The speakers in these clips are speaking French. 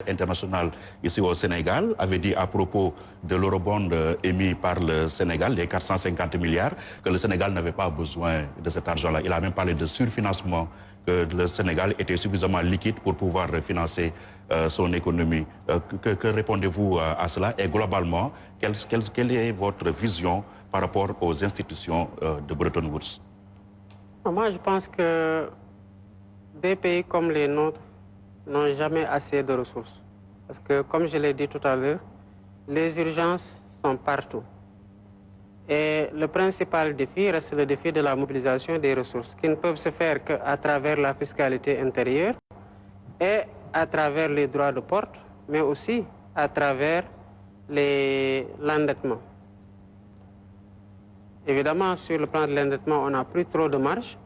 international ici au Sénégal avait dit à propos de l'eurobond émis par le Sénégal, les 450 milliards, que le Sénégal n'avait pas besoin de cet argent-là. Il a même parlé de surfinancement, que le Sénégal était suffisamment liquide pour pouvoir financer son économie. Que répondez-vous à cela? Et globalement, quelle est votre vision par rapport aux institutions de Bretton Woods? Moi, je pense que des pays comme les nôtres n'ont jamais assez de ressources. Parce que, comme je l'ai dit tout à l'heure, les urgences sont partout. Et le principal défi reste le défi de la mobilisation des ressources, qui ne peuvent se faire qu'à travers la fiscalité intérieure et à travers les droits de porte, mais aussi à travers l'endettement. Évidemment, sur le plan de l'endettement, on n'a plus trop de marge.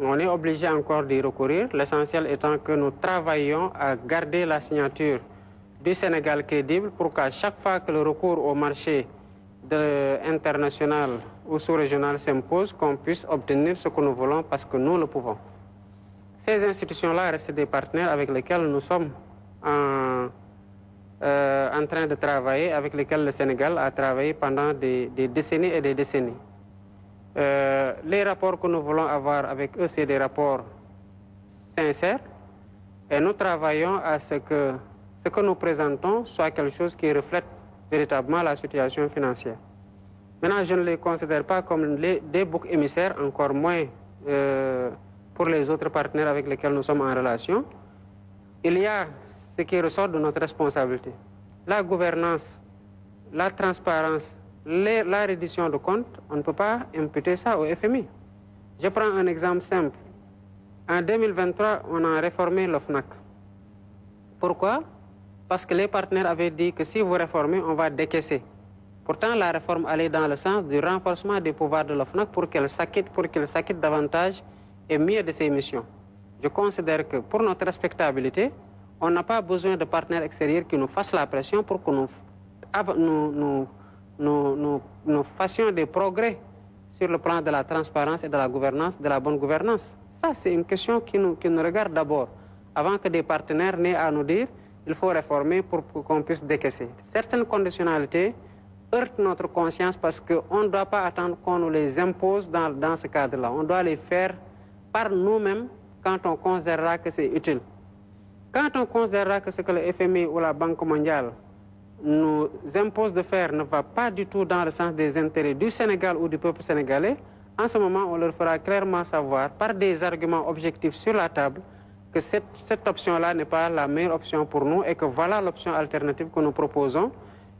On est obligé encore d'y recourir, l'essentiel étant que nous travaillons à garder la signature du Sénégal crédible pour qu'à chaque fois que le recours au marché international ou sous-régional s'impose, qu'on puisse obtenir ce que nous voulons parce que nous le pouvons. Ces institutions-là restent des partenaires avec lesquels nous sommes en train de travailler, avec lesquels le Sénégal a travaillé pendant des décennies et des décennies. Les rapports que nous voulons avoir avec eux, c'est des rapports sincères et nous travaillons à ce que nous présentons soit quelque chose qui reflète véritablement la situation financière. Maintenant, je ne les considère pas comme des boucs émissaires, encore moins pour les autres partenaires avec lesquels nous sommes en relation. Il y a ce qui ressort de notre responsabilité. La gouvernance, la transparence, la reddition de comptes, on ne peut pas imputer ça au FMI. Je prends un exemple simple. En 2023, on a réformé l'OFNAC. Pourquoi? Parce que les partenaires avaient dit que si vous réformez, on va décaisser. Pourtant, la réforme allait dans le sens du renforcement des pouvoirs de l'OFNAC pour qu'elle s'acquitte davantage et mieux de ses missions. Je considère que pour notre respectabilité, on n'a pas besoin de partenaires extérieurs qui nous fassent la pression pour que nous fassions des progrès sur le plan de la transparence et de la gouvernance, de la bonne gouvernance. Ça, c'est une question qui nous regarde d'abord, avant que des partenaires n'aient à nous dire il faut réformer pour qu'on puisse décaisser. Certaines conditionnalités heurtent notre conscience parce qu'on ne doit pas attendre qu'on nous les impose dans ce cadre-là. On doit les faire par nous-mêmes quand on considérera que c'est utile. Quand on considérera que ce que le FMI ou la Banque mondiale nous impose de faire ne va pas du tout dans le sens des intérêts du Sénégal ou du peuple sénégalais, en ce moment, on leur fera clairement savoir, par des arguments objectifs sur la table, que cette option-là n'est pas la meilleure option pour nous et que voilà l'option alternative que nous proposons.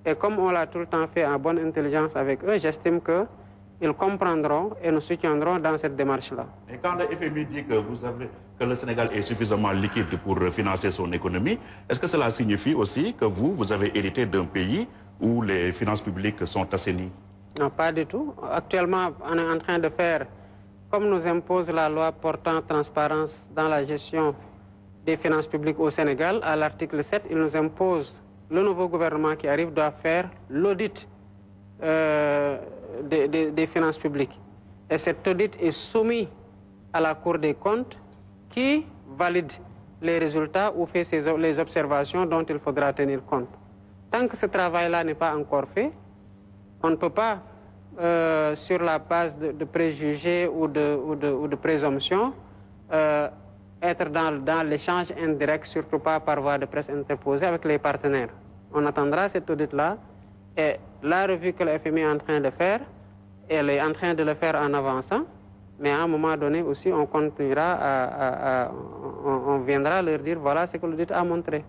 Et comme on l'a tout le temps fait en bonne intelligence avec eux, j'estime qu'ils comprendront et nous soutiendront dans cette démarche-là. Et quand le FMI dit que le Sénégal est suffisamment liquide pour financer son économie, est-ce que cela signifie aussi que vous avez hérité d'un pays où les finances publiques sont assainies? Non, pas du tout. Actuellement, on est en train de faire, comme nous impose la loi portant transparence dans la gestion des finances publiques au Sénégal, à l'article 7, il nous impose, le nouveau gouvernement qui arrive doit faire l'audit des finances publiques. Et cet audit est soumis à la Cour des comptes qui valide les résultats ou fait les observations dont il faudra tenir compte. Tant que ce travail-là n'est pas encore fait, on ne peut pas, sur la base de préjugés ou de présomptions, être dans l'échange indirect, surtout pas par voie de presse interposée avec les partenaires. On attendra cet audit-là et la revue que le FMI est en train de faire, elle est en train de le faire en avançant, mais à un moment donné aussi, on continuera on viendra leur dire voilà ce que l'audit a montré.